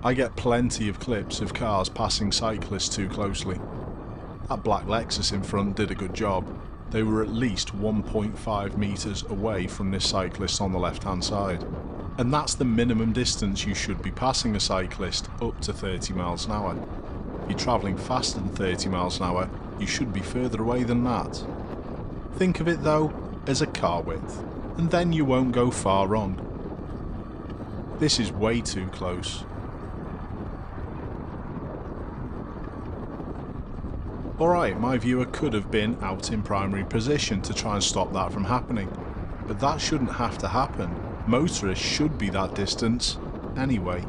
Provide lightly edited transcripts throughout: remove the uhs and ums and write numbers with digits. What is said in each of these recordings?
I get plenty of clips of cars passing cyclists too closely. That black Lexus in front did a good job. They were at least 1.5 metres away from this cyclist on the left hand side. And that's the minimum distance you should be passing a cyclist, up to 30 miles an hour. If you're travelling faster than 30 miles an hour, you should be further away than that. Think of it though as a car width, and then you won't go far wrong. This is way too close. Alright, my viewer could have been out in primary position to try and stop that from happening, but that shouldn't have to happen. Motorists should be that distance anyway.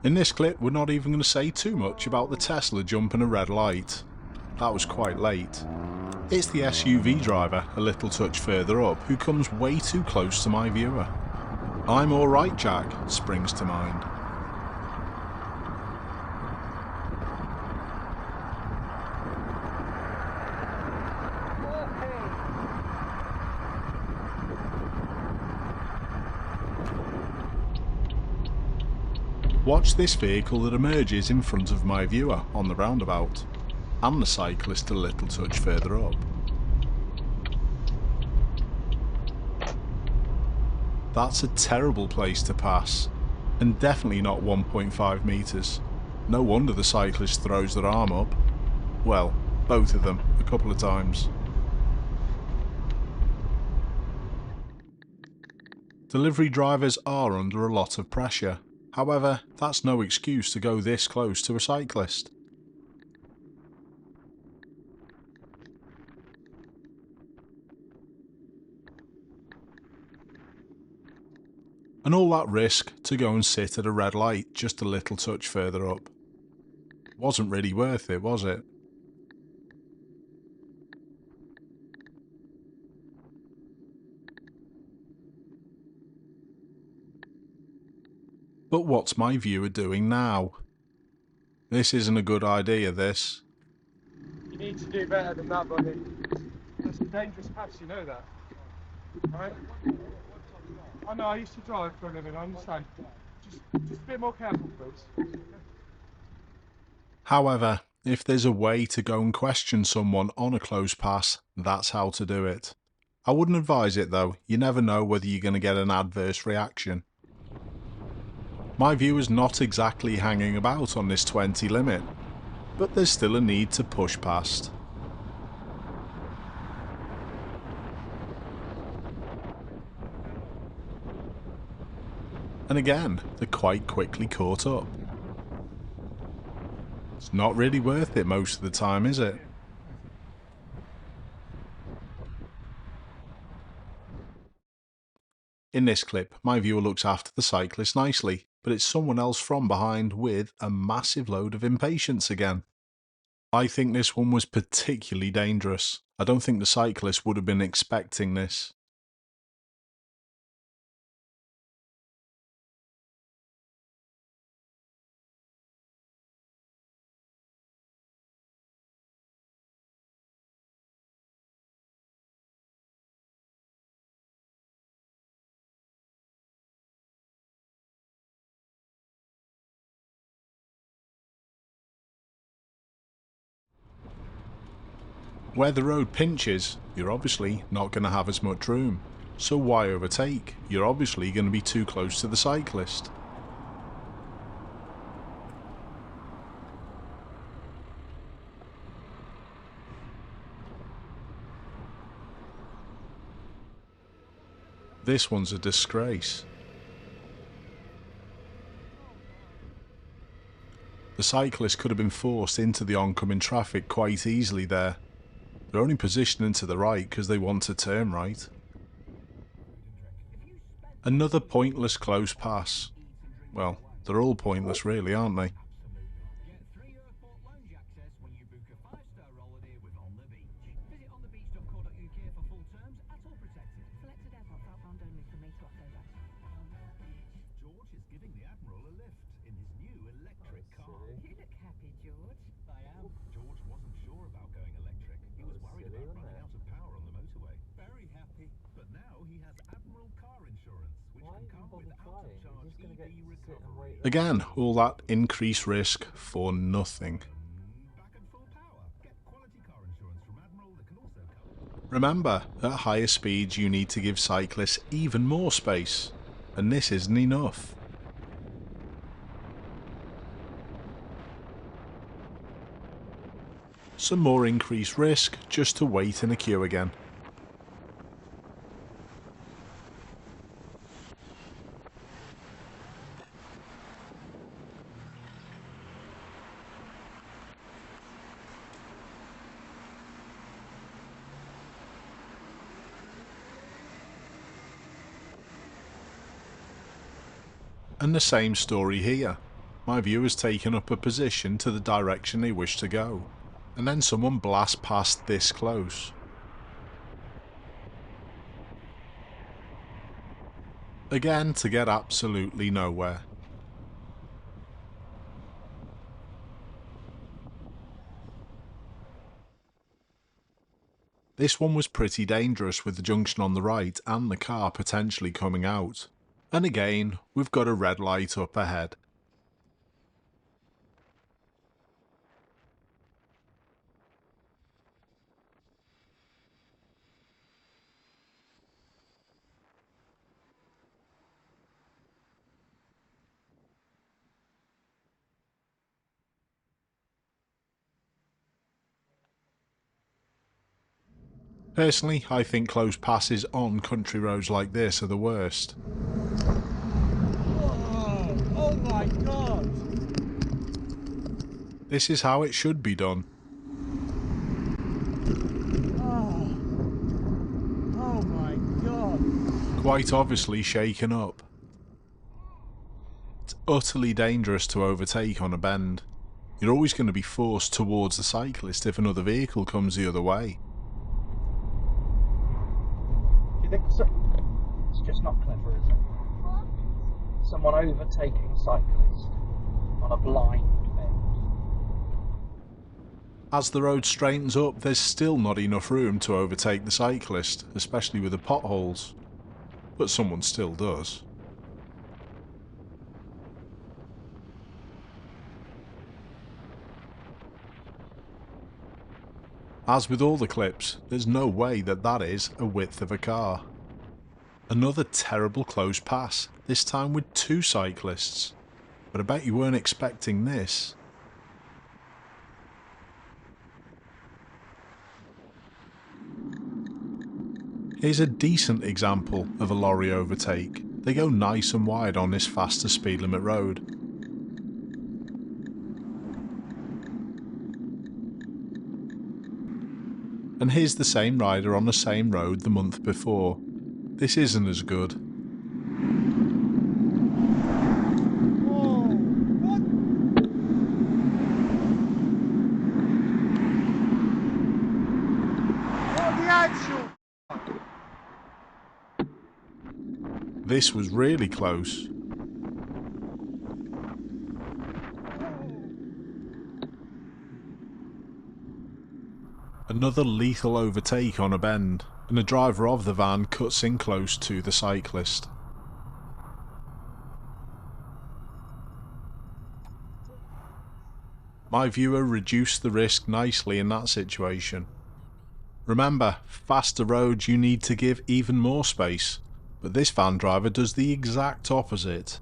In this clip, we're not even going to say too much about the Tesla jumping a red light. That was quite late. It's the SUV driver, a little touch further up, who comes way too close to my viewer. "I'm alright, Jack," springs to mind. Watch this vehicle that emerges in front of my viewer on the roundabout, and the cyclist a little touch further up. That's a terrible place to pass, and definitely not 1.5 metres. No wonder the cyclist throws their arm up. Well, both of them, a couple of times. Delivery drivers are under a lot of pressure. However, that's no excuse to go this close to a cyclist. And all that risk to go and sit at a red light just a little touch further up. Wasn't really worth it, was it? But what's my viewer doing now? This isn't a good idea, this. You need to do better than that, buddy. It's a dangerous pass, you know that. Right? I know, I used to drive for a living, I understand. Just a bit more careful, please. However, if there's a way to go and question someone on a close pass, that's how to do it. I wouldn't advise it though, you never know whether you're going to get an adverse reaction. My viewer's not exactly hanging about on this 20 limit, but there's still a need to push past. And again, they're quite quickly caught up. It's not really worth it most of the time, is it? In this clip, my viewer looks after the cyclist nicely, but it's someone else from behind with a massive load of impatience again. I think this one was particularly dangerous. I don't think the cyclist would have been expecting this. Where the road pinches, you're obviously not going to have as much room. So why overtake? You're obviously going to be too close to the cyclist. This one's a disgrace. The cyclist could have been forced into the oncoming traffic quite easily there. They're only positioning to the right because they want to turn right. Another pointless close pass. Well, they're all pointless really, aren't they? You look happy, George. I am. George wasn't sure about going electric. He was Again, all that increased risk for nothing. Remember, at higher speeds you need to give cyclists even more space, and this isn't enough. Some more increased risk just to wait in a queue again. And the same story here. My view has taken up a position to the direction they wish to go, and then someone blasts past this close. Again, to get absolutely nowhere. This one was pretty dangerous with the junction on the right and the car potentially coming out. And again, we've got a red light up ahead. Personally, I think close passes on country roads like this are the worst. Whoa, oh my god! This is how it should be done. Oh my god! Quite obviously shaken up. It's utterly dangerous to overtake on a bend. You're always going to be forced towards the cyclist if another vehicle comes the other way. You think so? It's just not clever, is it? Someone overtaking a cyclist on a blind bend. As the road straightens up, there's still not enough room to overtake the cyclist, especially with the potholes. But someone still does. As with all the clips, there's no way that that is a width of a car. Another terrible close pass, this time with two cyclists. But I bet you weren't expecting this. Here's a decent example of a lorry overtake. They go nice and wide on this faster speed limit road. And here's the same rider on the same road the month before. This isn't as good. Whoa, what? What the actual? This was really close. Another lethal overtake on a bend, and the driver of the van cuts in close to the cyclist. My viewer reduced the risk nicely in that situation. Remember, faster roads you need to give even more space, but this van driver does the exact opposite.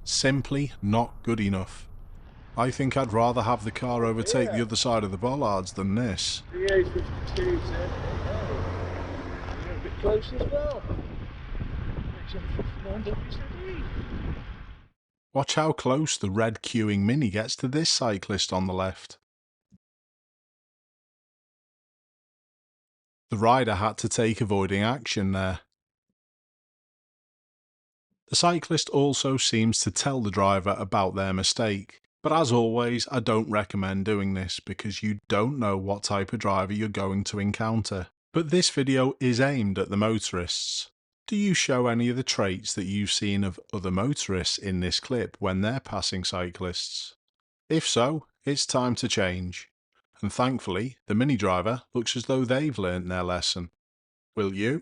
Simply not good enough. I think I'd rather have the car overtake the other side of the bollards than this. The A52 you're a bit close as well. Watch how close the red queuing Mini gets to this cyclist on the left. The rider had to take avoiding action there. The cyclist also seems to tell the driver about their mistake, but as always I don't recommend doing this because you don't know what type of driver you're going to encounter. But this video is aimed at the motorists. Do you show any of the traits that you've seen of other motorists in this clip when they're passing cyclists? If so, it's time to change. And thankfully, the Mini driver looks as though they've learnt their lesson. Will you?